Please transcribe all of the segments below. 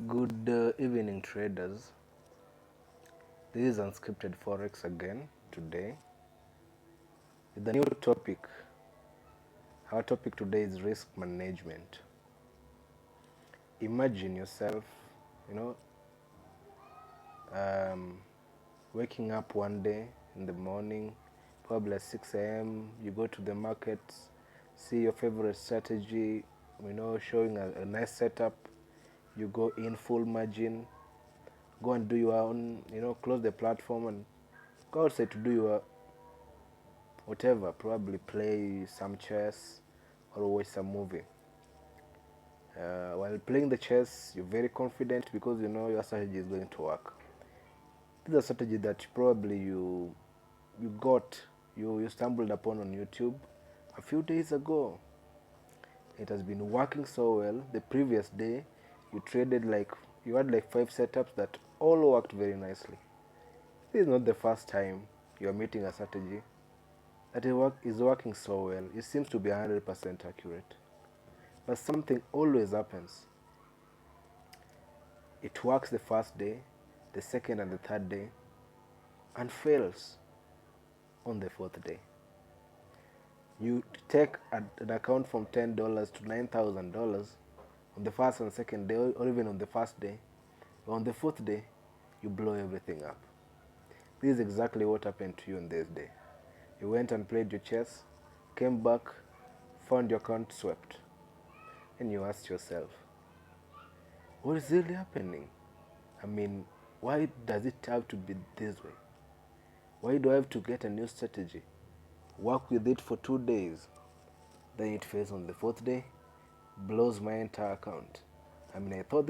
Good evening, traders. This is Unscripted Forex again today with a new topic. Our topic today is risk management. Imagine yourself, you know, um, waking up one day in the morning, probably at 6 a.m. You go to the markets, see your favorite strategy, showing a nice setup. You go in full margin, go and do your own, close the platform and go outside to do your whatever, probably play some chess or watch some movie. While playing the chess, you're very confident because you know your strategy is going to work. This is a strategy that probably you got you stumbled upon on YouTube a few days ago. It has been working so well. The previous day, you had like 5 setups that all worked very nicely. This is not the first time you are meeting a strategy that is working so well. It seems to be 100% accurate. But something always happens. It works the first day, the second and the third day, and fails on the fourth day. You take an account from $10 to $9,000 on the first and second day, or even on the first day. But on the fourth day, you blow everything up. This is exactly what happened to you on this day. You went and played your chess, came back, found your account swept, and you asked yourself, what is really happening? I mean, why does it have to be this way? Why do I have to get a new strategy, work with it for 2 days, then it fails on the fourth day, blows my entire account? I mean, I thought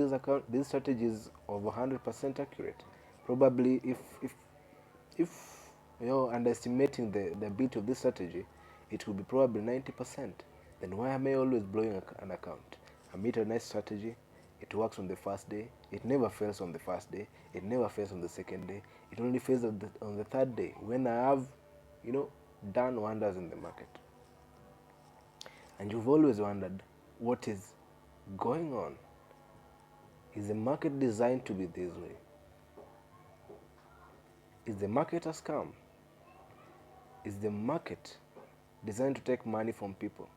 this strategy is over 100% accurate. Probably if underestimating the ability of this strategy, it will be probably 90%. Then why am I always blowing an account? I meet a nice strategy, it works on the first day, it never fails on the first day, it never fails on the second day, it only fails on the third day when I have, done wonders in the market. And you've always wondered what is going on. Is the market designed to be this way? Is the market a scam? Is the market designed to take money from people?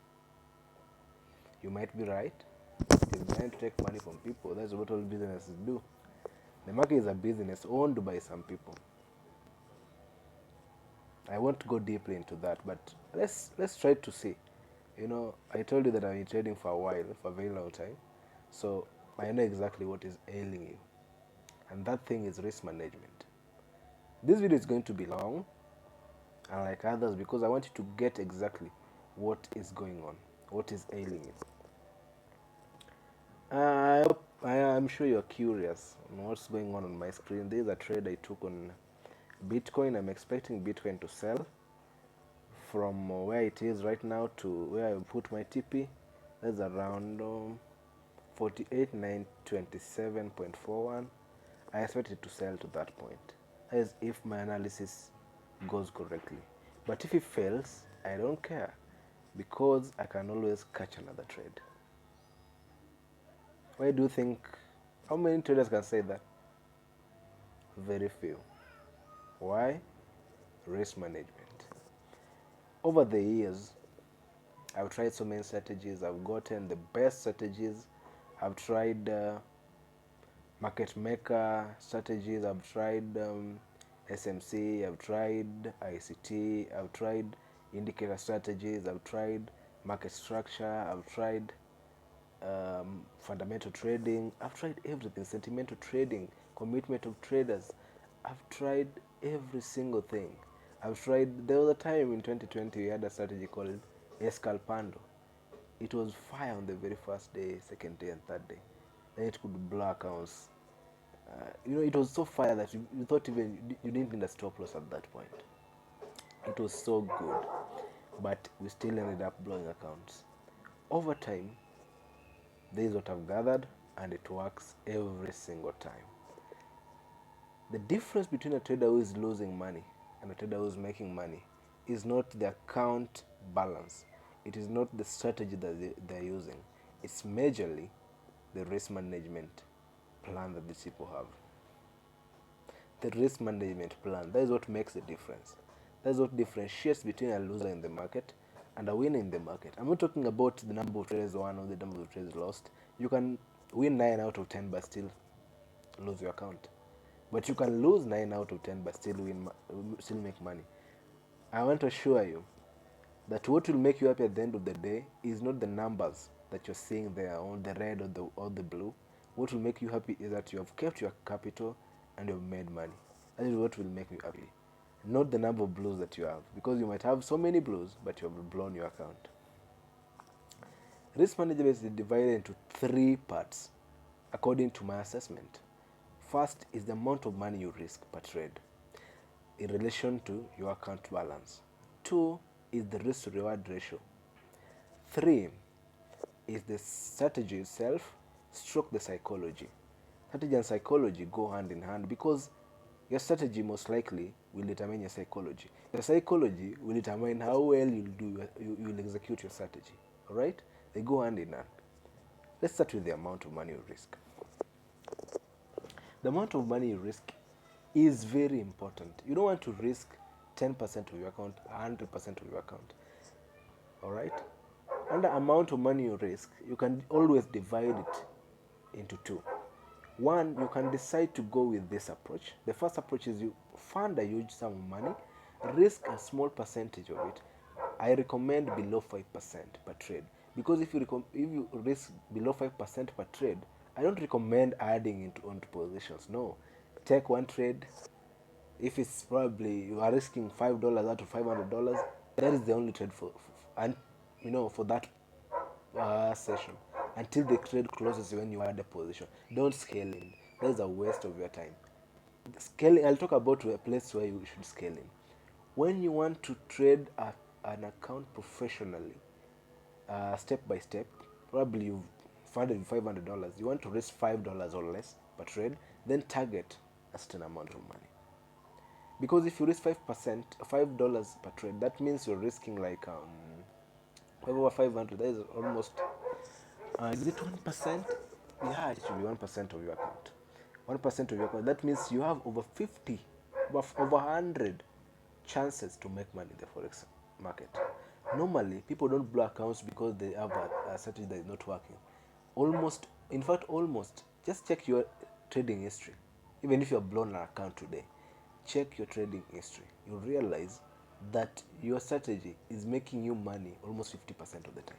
You might be right. It's designed to take money from people. That's what all businesses do. The market is a business owned by some people. I won't go deeply into that, but let's try to see. I told you that I've been trading for a while, for a very long time. So I know exactly what is ailing you. And that thing is risk management. This video is going to be long, unlike others, because I want you to get exactly what is going on, what is ailing you. I'm sure you're curious on what's going on my screen. This is a trade I took on Bitcoin. I'm expecting Bitcoin to sell from where it is right now to where I put my TP. That's around 48,927.41. I expect it to sell to that point, as if my analysis goes correctly. But if it fails, I don't care, because I can always catch another trade. Why do you think? How many traders can say that? Very few. Why? Risk management. Over the years, I've tried so many strategies. I've gotten the best strategies. I've tried market maker strategies. I've tried SMC. I've tried ICT. I've tried indicator strategies. I've tried market structure. I've tried fundamental trading. I've tried everything. Sentimental trading, commitment of traders. I've tried every single thing. There was a time in 2020 we had a strategy called Escalpando. It was fire on the very first day, second day and third day. Then it could blow accounts. It was so fire that you thought even you didn't need a stop loss at that point. It was so good, but we still ended up blowing accounts. Over time, this is what I've gathered, and it works every single time. The difference between a trader who is losing money and a trader who is making money is not the account balance. It is not the strategy that they're using. It's majorly the risk management plan that these people have. The risk management plan, that is what makes the difference. That's what differentiates between a loser in the market and a winner in the market. I'm not talking about the number of trades won or the number of trades lost. You can win 9 out of 10 but still lose your account. But you can lose 9 out of 10 but still make money. I want to assure you that what will make you happy at the end of the day is not the numbers that you're seeing there, or the red or the blue. What will make you happy is that you have kept your capital and you've made money. That is what will make you happy, not the number of blues that you have, because you might have so many blues but you have blown your account. Risk management is divided into 3 parts according to my assessment. First is the amount of money you risk per trade in relation to your account balance. 2 is the risk to reward ratio. 3 is the strategy itself, stroke the psychology. Strategy and psychology go hand in hand, because your strategy most likely will determine your psychology. Your psychology will determine how well you'll execute your strategy. Alright? They go hand in hand. Let's start with the amount of money you risk. The amount of money you risk is very important. You don't want to risk 10% of your account, 100% of your account. Alright? And the amount of money you risk, you can always divide it into 2. One, you can decide to go with this approach. The first approach is you fund a huge sum of money, risk a small percentage of it. I recommend below 5% per trade, because if you risk below 5% per trade, I don't recommend adding into onto positions. No, take one trade. If it's probably you are risking $5 out of $500, that is the only trade and for that session until the trade closes when you add a position. Don't scale in. That is a waste of your time. Scaling, I'll talk about a place where you should scale in. When you want to trade an account professionally, step by step, probably you've funded $500, you want to risk $5 or less per trade, then target a certain amount of money. Because if you risk $5 per trade, that means you're risking like over 500. That is almost is it 1%? Yeah, it should be 1% of your account. 1% of your account. That means you have over 50, over 100 chances to make money in the forex market. Normally, people don't blow accounts because they have a strategy that is not working. Almost. Just check your trading history. Even if you have blown an account today, check your trading history. You'll realize that your strategy is making you money almost 50% of the time,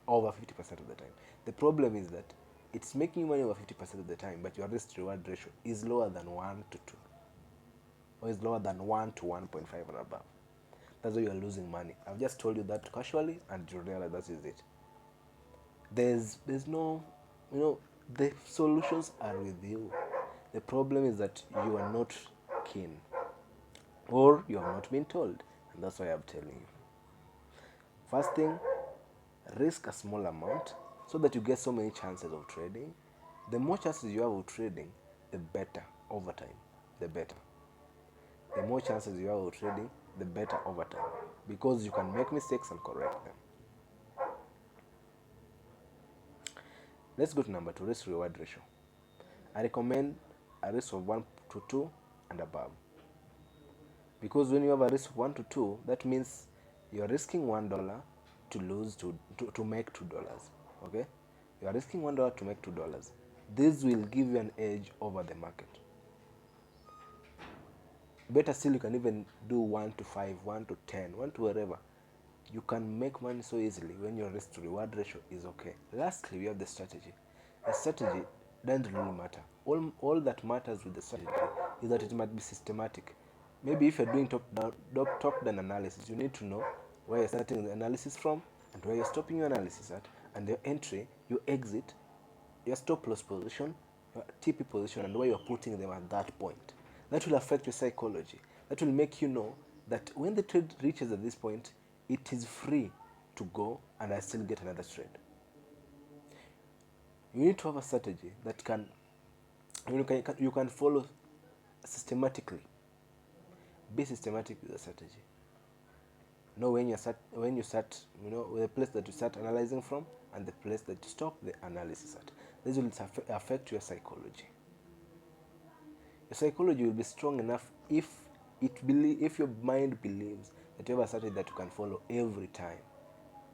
over 50% of the time. The problem is that it's making you money over 50% of the time, but your risk reward ratio is lower than 1 to 2, or is lower than 1 to 1.5 and above. That's why you're losing money. I've just told you that casually, and you realize that is it. There's no, the solutions are with you. The problem is that you are not keen, or you have not been told, and that's why I'm telling you. First thing, risk a small amount so that you get so many chances of trading. The more chances you have of trading, the better over time. The better. The more chances you have of trading, the better over time, because you can make mistakes and correct them. Let's go to number 2, risk reward ratio. I recommend a risk of 1 to 2 and above, because when you have a risk of 1 to 2, that means you're risking $1 to lose to make $2. Okay, you are risking $1 to make $2. This will give you an edge over the market. Better still, you can even do 1 to 5, 1 to 10, 1 to wherever. You can make money so easily when your risk to reward ratio is okay. Lastly, we have the strategy. The strategy doesn't really matter. All that matters with the strategy is that it might be systematic. Maybe if you're doing top-down analysis, you need to know where you're starting the analysis from and where you're stopping your analysis at, and your entry, your exit, your stop loss position, your TP position, and where you're putting them at that point. That will affect your psychology. That will make you know that when the trade reaches at this point, it is free to go and I still get another trade. You need to have a strategy that you can follow systematically. Be systematic with the strategy. Know when you start, the place that you start analyzing from and the place that you stop the analysis at. This will affect your psychology. Your psychology will be strong enough if your mind believes that you have a strategy that you can follow every time.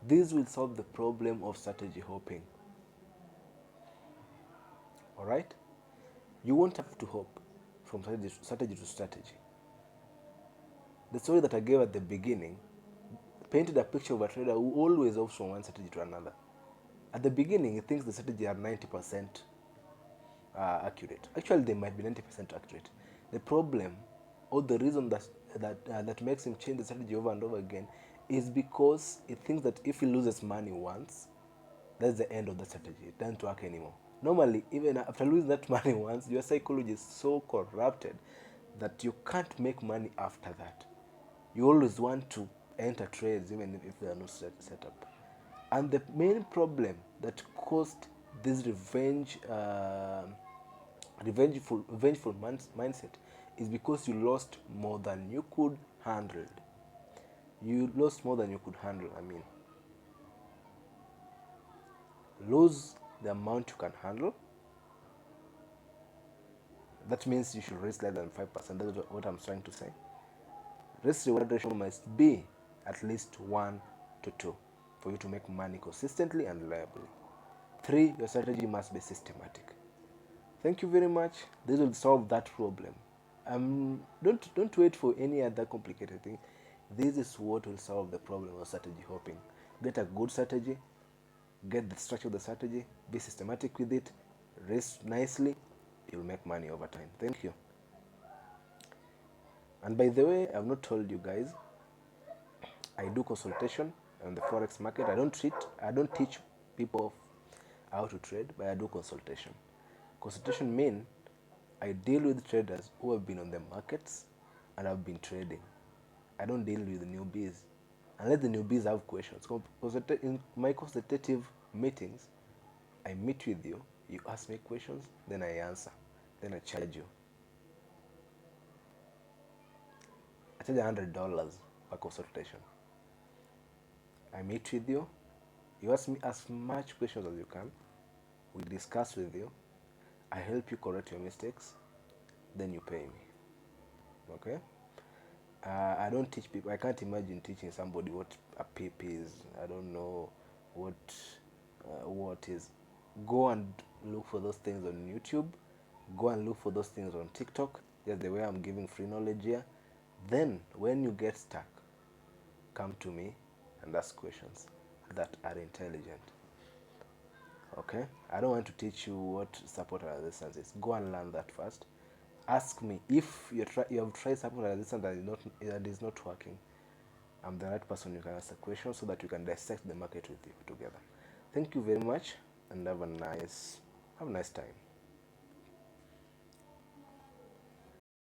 This will solve the problem of strategy hopping. All right? You won't have to hop from strategy to strategy. The story that I gave at the beginning painted a picture of a trader who always hops from one strategy to another. At the beginning, he thinks the strategy are 90% accurate. Actually, they might be 90% accurate. The problem, or the reason that makes him change the strategy over and over again, is because he thinks that if he loses money once, that's the end of the strategy. It doesn't work anymore. Normally, even after losing that money once, your psychology is so corrupted that you can't make money after that. You always want to enter trades even if they are not set up. And the main problem that caused this revengeful mindset is because you lost more than you could handle. You lost more than you could handle. I mean, lose the amount you can handle. That means you should risk less than 5%. That's what I'm trying to say. Risk reward ratio must be at least 1 to 2 for you to make money consistently and reliably. 3, your strategy must be systematic. Thank you very much. This will solve that problem. Don't wait for any other complicated thing. This is what will solve the problem of strategy hopping. Get a good strategy, get the structure of the strategy, be systematic with it, risk nicely, you'll make money over time. Thank you. And by the way, I've not told you guys, I do consultation on the forex market. I don't teach people how to trade, but I do consultation. Consultation means I deal with traders who have been on the markets and have been trading. I don't deal with the newbies unless the newbies have questions. In my consultative meetings, I meet with you, you ask me questions, then I answer, then I charge you. I charge $100 per consultation. I meet with you, you ask me as much questions as you can, we discuss with you, I help you correct your mistakes, then you pay me. Okay? I don't teach people. I can't imagine teaching somebody what a pip is. I don't know what is. Go and look for those things on YouTube. Go and look for those things on TikTok. Just the way I'm giving free knowledge here. Then, when you get stuck, come to me and ask questions that are intelligent. Okay? I don't want to teach you what support and resistance is. Go and learn that first. Ask me if you have tried support and resistance that is not working. I'm the right person you can ask a question so that you can dissect the market with you together. Thank you very much and have a nice time.